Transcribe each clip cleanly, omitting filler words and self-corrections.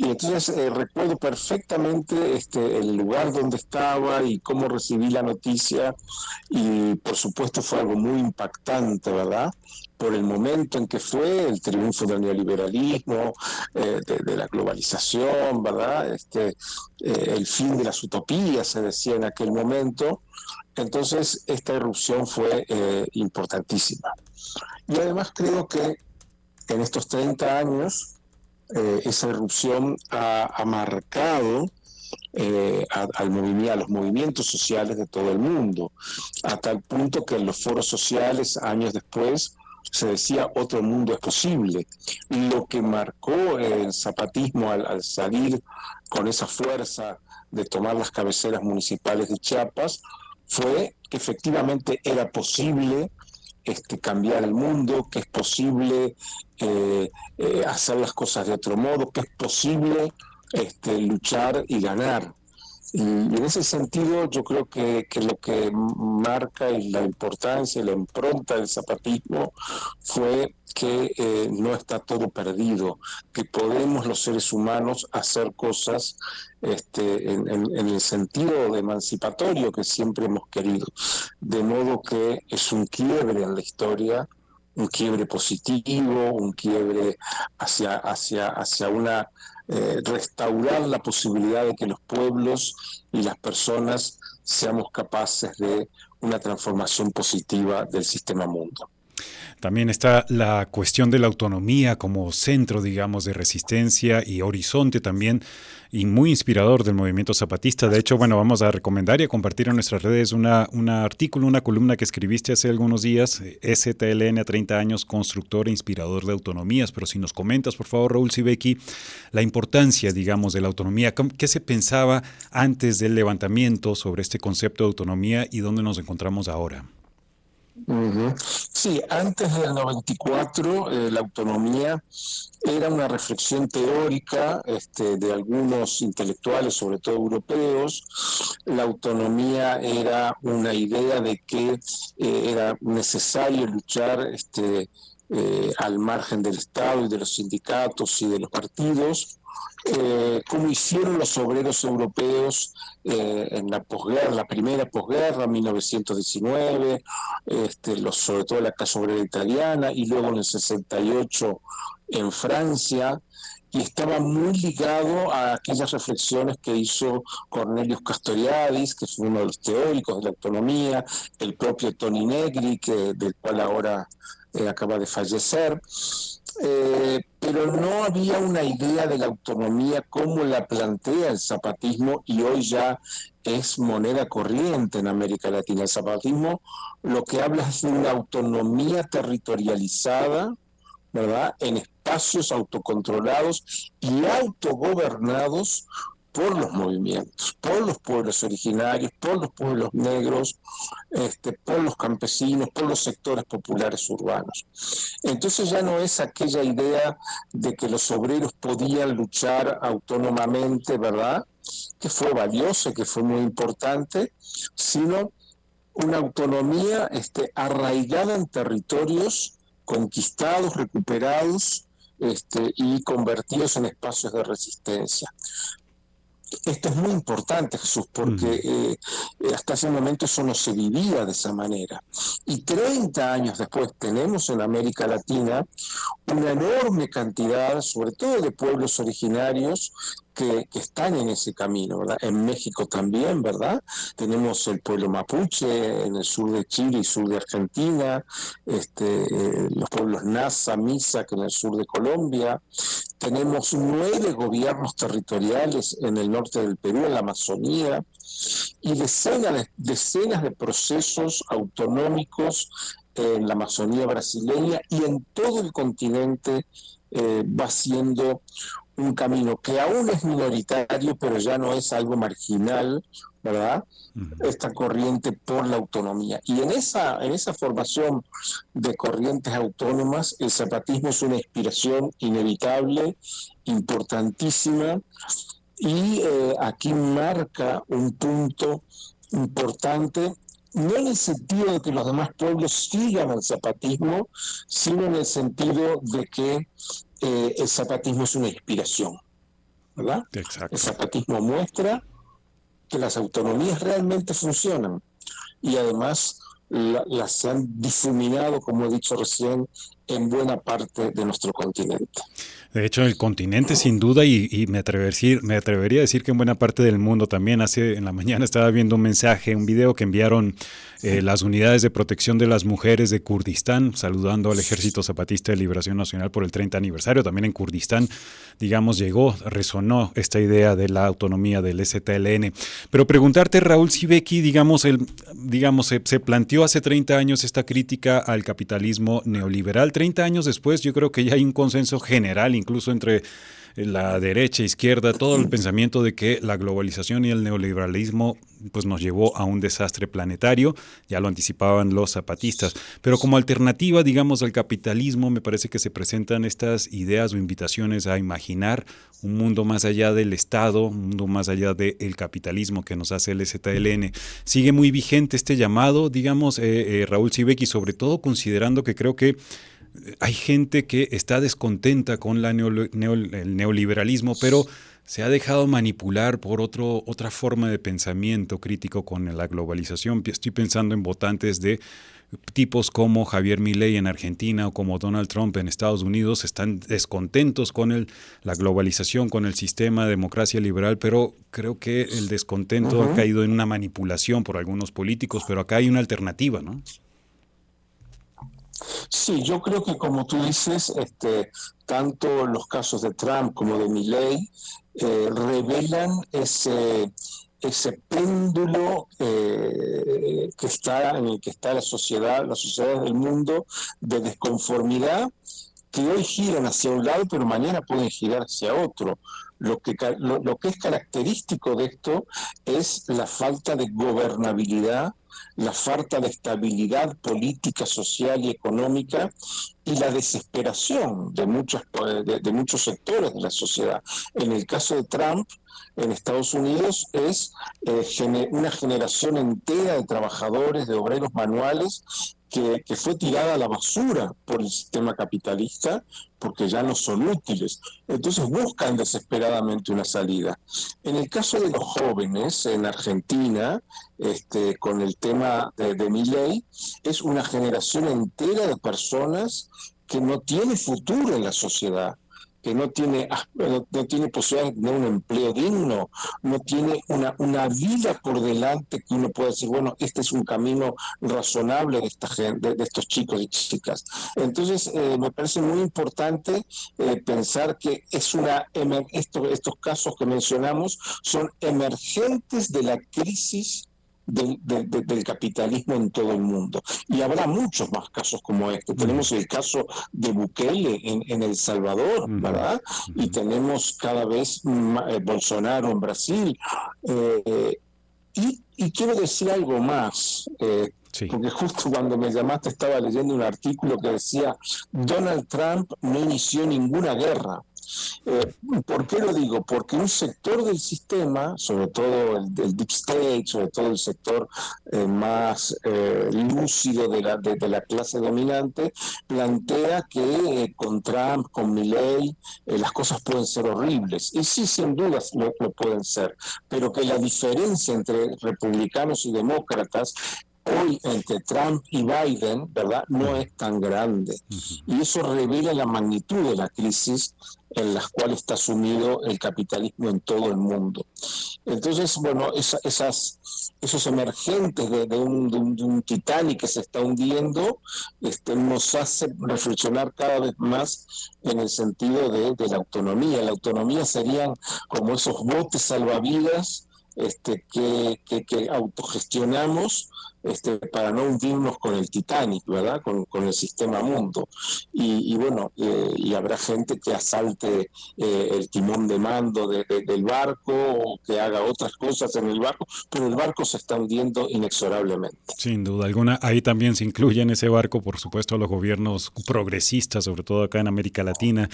Y entonces recuerdo perfectamente el lugar donde estaba y cómo recibí la noticia, y por supuesto fue algo muy impactante, ¿verdad? Por el momento en que fue el triunfo del neoliberalismo, de la globalización, ¿verdad? El fin de las utopías, se decía en aquel momento. Entonces esta irrupción fue importantísima. Y además creo que en estos 30 años esa irrupción ha marcado a los movimientos sociales de todo el mundo, a tal punto que en los foros sociales, años después, se decía otro mundo es posible. Lo que marcó el zapatismo al salir con esa fuerza de tomar las cabeceras municipales de Chiapas fue que efectivamente era posible cambiar el mundo, que es posible hacer las cosas de otro modo, que es posible luchar y ganar. Y en ese sentido yo creo que lo que marca y la importancia y la impronta del zapatismo fue que no está todo perdido, que podemos los seres humanos hacer cosas en el sentido de emancipatorio que siempre hemos querido. De modo que es un quiebre en la historia, un quiebre positivo, un quiebre hacia una restaurar la posibilidad de que los pueblos y las personas seamos capaces de una transformación positiva del sistema mundo. También está la cuestión de la autonomía como centro, digamos, de resistencia y horizonte también, y muy inspirador del movimiento zapatista. De hecho, bueno, vamos a recomendar y a compartir en nuestras redes un artículo, una columna que escribiste hace algunos días, STLN a 30 años, constructor e inspirador de autonomías. Pero si nos comentas, por favor, Raúl Sibeki, la importancia, digamos, de la autonomía, ¿qué se pensaba antes del levantamiento sobre este concepto de autonomía y dónde nos encontramos ahora? Uh-huh. Sí, antes del 94 la autonomía era una reflexión teórica de algunos intelectuales, sobre todo europeos. La autonomía era una idea de que era necesario luchar al margen del Estado y de los sindicatos y de los partidos, como hicieron los obreros europeos en la posguerra, la primera posguerra, 1919, sobre todo la clase obrera italiana, y luego en el 68 en Francia, y estaba muy ligado a aquellas reflexiones que hizo Cornelius Castoriadis, que fue uno de los teóricos de la autonomía, el propio Toni Negri, del cual ahora acaba de fallecer. Pero no había una idea de la autonomía como la plantea el zapatismo, y hoy ya es moneda corriente en América Latina. El zapatismo lo que habla es de una autonomía territorializada, ¿verdad?, en espacios autocontrolados y autogobernados por los movimientos, por los pueblos originarios, por los pueblos negros, por los campesinos, por los sectores populares urbanos. Entonces ya no es aquella idea de que los obreros podían luchar autónomamente, ¿verdad?, que fue valiosa, que fue muy importante, sino una autonomía arraigada en territorios conquistados, recuperados y convertidos en espacios de resistencia. Esto es muy importante, Jesús, porque hasta ese momento eso no se vivía de esa manera. Y 30 años después tenemos en América Latina una enorme cantidad, sobre todo de pueblos originarios, que están en ese camino, ¿verdad? En México también, ¿verdad? Tenemos el pueblo mapuche en el sur de Chile y sur de Argentina, los pueblos Nasa, Misak en el sur de Colombia. Tenemos 9 gobiernos territoriales en el norte del Perú, en la Amazonía, y decenas de procesos autonómicos en la Amazonía brasileña, y en todo el continente va siendo un camino que aún es minoritario, pero ya no es algo marginal, ¿verdad?, esta corriente por la autonomía. Y en esa formación de corrientes autónomas, el zapatismo es una inspiración inevitable, importantísima, y aquí marca un punto importante, no en el sentido de que los demás pueblos sigan al zapatismo, sino en el sentido de que el zapatismo es una inspiración. ¿verdad? El Exacto. zapatismo muestra que las autonomías realmente funcionan y además las se han difuminado, como he dicho recién, en buena parte de nuestro continente. De hecho, el continente sin duda, y me atrevería a decir que en buena parte del mundo también. En la mañana estaba viendo un mensaje, un video que enviaron las unidades de protección de las mujeres de Kurdistán, saludando al Ejército Zapatista de Liberación Nacional por el 30 aniversario. También en Kurdistán, digamos, resonó esta idea de la autonomía del STLN. Pero preguntarte, Raúl Sibeki, se planteó hace 30 años esta crítica al capitalismo neoliberal. 30 años después, yo creo que ya hay un consenso general, incluso entre la derecha, izquierda, todo el pensamiento de que la globalización y el neoliberalismo pues nos llevó a un desastre planetario, ya lo anticipaban los zapatistas, pero como alternativa, digamos, al capitalismo, me parece que se presentan estas ideas o invitaciones a imaginar un mundo más allá del Estado, un mundo más allá del capitalismo que nos hace el STLN. Sigue muy vigente este llamado, digamos, Raúl Sibeki, sobre todo considerando que creo que hay gente que está descontenta con el neoliberalismo, pero se ha dejado manipular por otra forma de pensamiento crítico con la globalización. Estoy pensando en votantes de tipos como Javier Milei en Argentina o como Donald Trump en Estados Unidos. Están descontentos con la globalización, con el sistema de democracia liberal, pero creo que el descontento ha caído en una manipulación por algunos políticos, pero acá hay una alternativa, ¿no? Sí, yo creo que como tú dices, tanto los casos de Trump como de Milei revelan ese péndulo en el que está las sociedades del mundo de desconformidad que hoy giran hacia un lado, pero mañana pueden girar hacia otro. Lo que es característico de esto es la falta de gobernabilidad, la falta de estabilidad política, social y económica y la desesperación de muchos sectores de la sociedad. En el caso de Trump, en Estados Unidos es una generación entera de trabajadores, de obreros manuales que fue tirada a la basura por el sistema capitalista porque ya no son útiles. Entonces buscan desesperadamente una salida. En el caso de los jóvenes en Argentina, con el tema de Milei, es una generación entera de personas que no tiene futuro en la sociedad, que no tiene posibilidad de tener un empleo digno, no tiene una vida por delante que uno pueda decir, bueno, este es un camino razonable de esta gente, de estos chicos y chicas. Entonces, me parece muy importante pensar que estos casos que mencionamos son emergentes de la crisis del capitalismo en todo el mundo. Y habrá muchos más casos como este. Tenemos el caso de Bukele en El Salvador, ¿verdad? Y tenemos cada vez Bolsonaro en Brasil. Y quiero decir algo más, Sí. porque justo cuando me llamaste estaba leyendo un artículo que decía Donald Trump no inició ninguna guerra. ¿Por qué lo digo? Porque un sector del sistema, sobre todo el Deep State, sobre todo el sector más lúcido de la clase dominante, plantea que con Trump, con Milei, las cosas pueden ser horribles. Y sí, sin duda lo pueden ser, pero que la diferencia entre republicanos y demócratas hoy entre Trump y Biden, ¿verdad?, no es tan grande. Y eso revela la magnitud de la crisis en la cual está sumido el capitalismo en todo el mundo. Entonces, bueno, esos emergentes de un Titanic que se está hundiendo nos hace reflexionar cada vez más en el sentido de la autonomía. La autonomía serían como esos botes salvavidas que autogestionamos para no hundirnos con el Titanic, ¿verdad? Con el sistema mundo. Y bueno, y habrá gente que asalte el timón de mando del barco o que haga otras cosas en el barco, pero el barco se está hundiendo inexorablemente. Sin duda alguna, ahí también se incluye en ese barco, por supuesto, a los gobiernos progresistas, sobre todo acá en América Latina.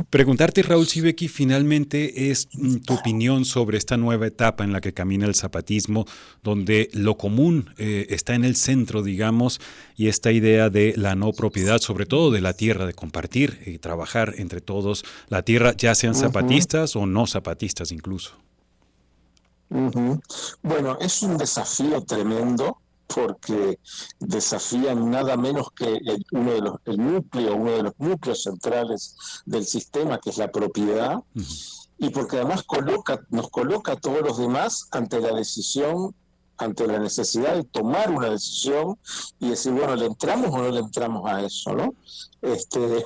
Preguntarte, Raúl Sibeki, finalmente es tu opinión sobre esta nueva etapa en la que camina el zapatismo, donde lo común está en el centro, digamos, y esta idea de la no propiedad, sobre todo de la tierra, de compartir y trabajar entre todos la tierra, ya sean zapatistas o no zapatistas incluso. Bueno, es un desafío tremendo porque desafían nada menos que uno de los núcleos centrales del sistema, que es la propiedad, y porque además nos coloca a todos los demás ante la decisión, ante la necesidad de tomar una decisión y decir, bueno, ¿le entramos o no le entramos a eso, no?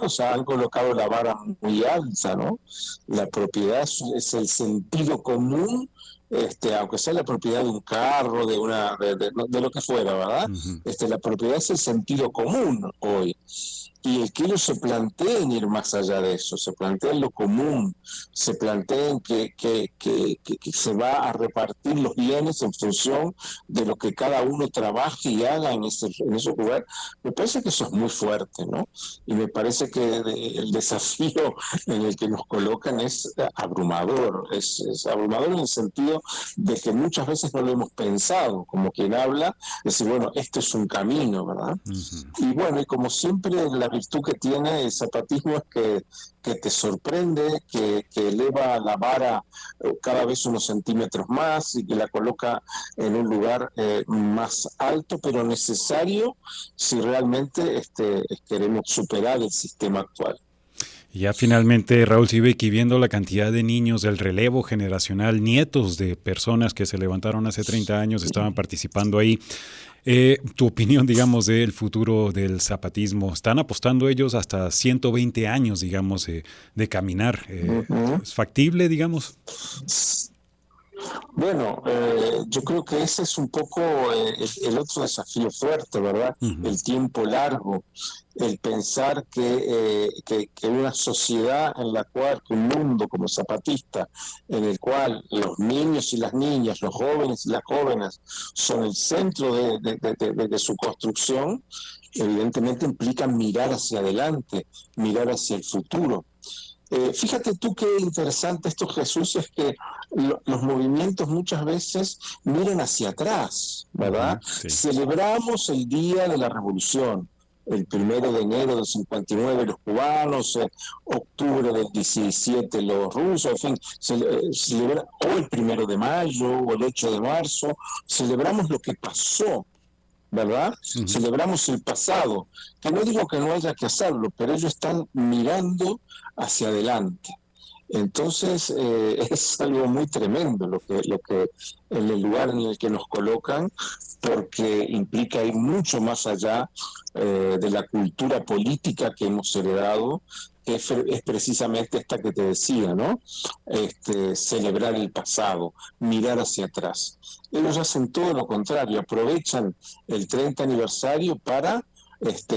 O sea, han colocado la vara muy alta, ¿no? La propiedad es el sentido común, aunque sea la propiedad de un carro, de lo que fuera, ¿verdad? La propiedad es el sentido común hoy. Y el que ellos se planteen ir más allá de eso, se planteen lo común, se planteen que se va a repartir los bienes en función de lo que cada uno trabaje y haga en ese lugar, me parece que eso es muy fuerte, ¿no? Y me parece que el desafío en el que nos colocan es abrumador, es abrumador en el sentido de que muchas veces no lo hemos pensado, como quien habla, decir, bueno, este es un camino, ¿verdad? Y bueno, y como siempre la virtud que tiene el zapatismo es que te sorprende, que eleva la vara cada vez unos centímetros más y que la coloca en un lugar más alto, pero necesario si realmente queremos superar el sistema actual. Y ya finalmente, Raúl Sibeki, viendo la cantidad de niños del relevo generacional, nietos de personas que se levantaron hace 30 años, estaban participando ahí, tu opinión, digamos, del futuro del zapatismo. Están apostando ellos hasta 120 años, digamos, de caminar. ¿Es factible, digamos? Bueno, yo creo que ese es un poco el otro desafío fuerte, ¿verdad? El tiempo largo, el pensar que una sociedad en la cual, un mundo como zapatista, en el cual los niños y las niñas, los jóvenes y las jóvenes son el centro de su construcción, evidentemente implica mirar hacia adelante, mirar hacia el futuro. Fíjate tú qué interesante esto, Jesús, es que los movimientos muchas veces miran hacia atrás, ¿verdad? Sí. Celebramos el Día de la Revolución, el 1 de enero del 59 los cubanos, octubre del 17 los rusos, en fin, o el 1 de mayo o el 8 de marzo, celebramos lo que pasó, ¿verdad? Celebramos el pasado, que no digo que no haya que hacerlo, pero ellos están mirando hacia adelante. Entonces es algo muy tremendo lo que en el lugar en el que nos colocan, porque implica ir mucho más allá de la cultura política que hemos heredado, que es precisamente esta que te decía, ¿no? Celebrar el pasado, mirar hacia atrás. Ellos hacen todo lo contrario, aprovechan el 30 aniversario para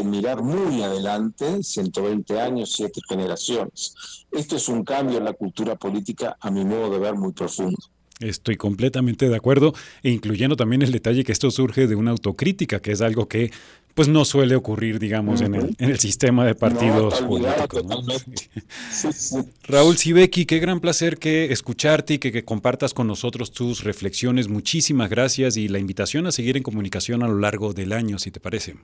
mirar muy adelante, 120 años, 7 generaciones. Esto es un cambio en la cultura política, a mi modo de ver, muy profundo. Estoy completamente de acuerdo, e incluyendo también el detalle que esto surge de una autocrítica, que es algo que pues no suele ocurrir, digamos, en el sistema de partidos políticos, ¿no? Sí. Raúl Sibeki, qué gran placer que escucharte y que compartas con nosotros tus reflexiones. Muchísimas gracias y la invitación a seguir en comunicación a lo largo del año, si te parece.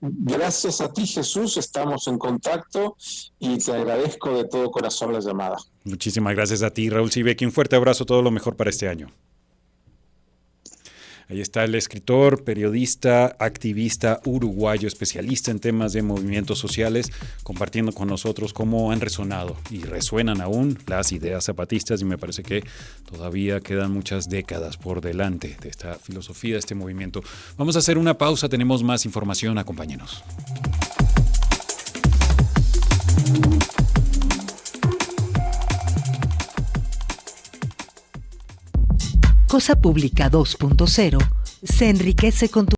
Gracias a ti, Jesús, estamos en contacto y te agradezco de todo corazón la llamada. Muchísimas gracias a ti, Raúl Sibeki. Un fuerte abrazo, todo lo mejor para este año. Ahí está el escritor, periodista, activista uruguayo, especialista en temas de movimientos sociales, compartiendo con nosotros cómo han resonado y resuenan aún las ideas zapatistas, y me parece que todavía quedan muchas décadas por delante de esta filosofía, de este movimiento. Vamos a hacer una pausa, tenemos más información, acompáñenos. Cosa Pública 2.0 se enriquece con tu